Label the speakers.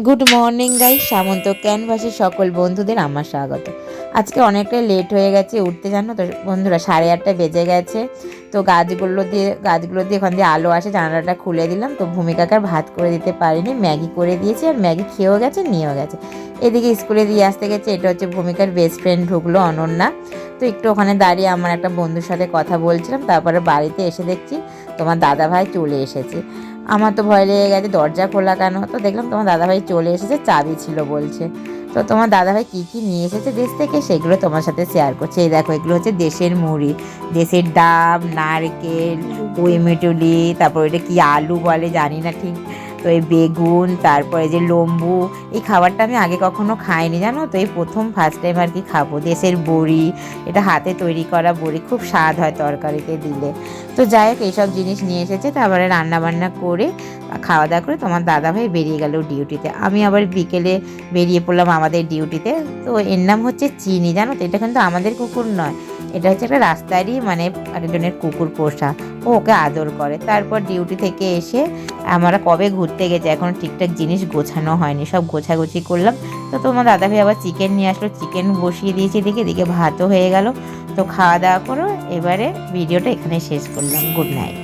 Speaker 1: Good morning guys, সামন্ত ক্যানভাসের সকল বন্ধুদের আমার স্বাগত। আজকে অনেকটাই লেট হয়ে গেছে উঠতে, জানো তো বন্ধুরা, 8:30 বেজে গেছে। তো গাছগুলো দিয়ে ওখান দিয়ে আলো আসে, জানালাটা খুলে দিলাম। তো ভূমিকাকে ভাত করে দিতে পারিনি, ম্যাগি করে দিয়েছি, আর ম্যাগি খেয়েও গেছে, নিয়েও গেছে। এদিকে স্কুলে দিয়ে আসতে গেছে, এটা হচ্ছে ভূমিকার বেস্ট ফ্রেন্ড ঢুকলো, অনন্যা। তো একটু ওখানে দাঁড়িয়ে আমার একটা বন্ধুর সাথে কথা বলছিলাম, তারপরে বাড়িতে এসে দেখছি তোমার দাদাভাই চলে এসেছে। আমার তো ভয় লেগে গেছে, দরজা খোলা কেন? তো দেখলাম তোমার দাদাভাই চলে এসেছে, চাবি ছিল বলছে। তো তোমার দাদাভাই কী কী নিয়ে এসেছে দেশ থেকে সেগুলো তোমার সাথে শেয়ার করছে। এই দেখো, এগুলো হচ্ছে দেশের মুড়ি, দেশের ডাব, নারকেল, কুইমিটুলি, তারপর এটা কি আলু বলে জানি না ঠিক। তো এই বেগুন, তারপরে যে লম্বু, এই খাবারটা আমি আগে কখনো খাইনি, জানো তো, এই প্রথম ফার্স্ট টাইম আর কি খাবো। দেশের বড়ি, এটা হাতে তৈরি করা বড়ি, খুব স্বাদ হয় তরকারিতে দিলে। তো যাই হোক, এইসব জিনিস নিয়ে এসেছে। তারপরে রান্নাবান্না করে খাওয়া দাওয়া করে তোমার দাদাভাই বেরিয়ে গেল ডিউটিতে। আমি আবার বিকেলে বেরিয়ে পড়লাম আমাদের ডিউটিতে। তো এর নাম হচ্ছে চিনি, জানো তো, এটা কিন্তু আমাদের কুকুর নয়, এটা হচ্ছে একটা রাস্তারই মানে আরেকজনের কুকুর পোষা, ও ওকে আদর করে। তারপর ডিউটি থেকে এসে আমরা কবে ঘুরতে গেছি, এখন ঠিকঠাক জিনিস গোছানো হয়নি, সব গোছাগুছি করলাম। তো তোমার দাদাভাই আবার চিকেন নিয়ে আসলো, চিকেন বসিয়ে দিয়েছি, এদিকে এদিকে ভাতও হয়ে গেল। তো খাওয়া দাওয়া করো, এবারে ভিডিওটা এখানে শেষ করলাম। Good night.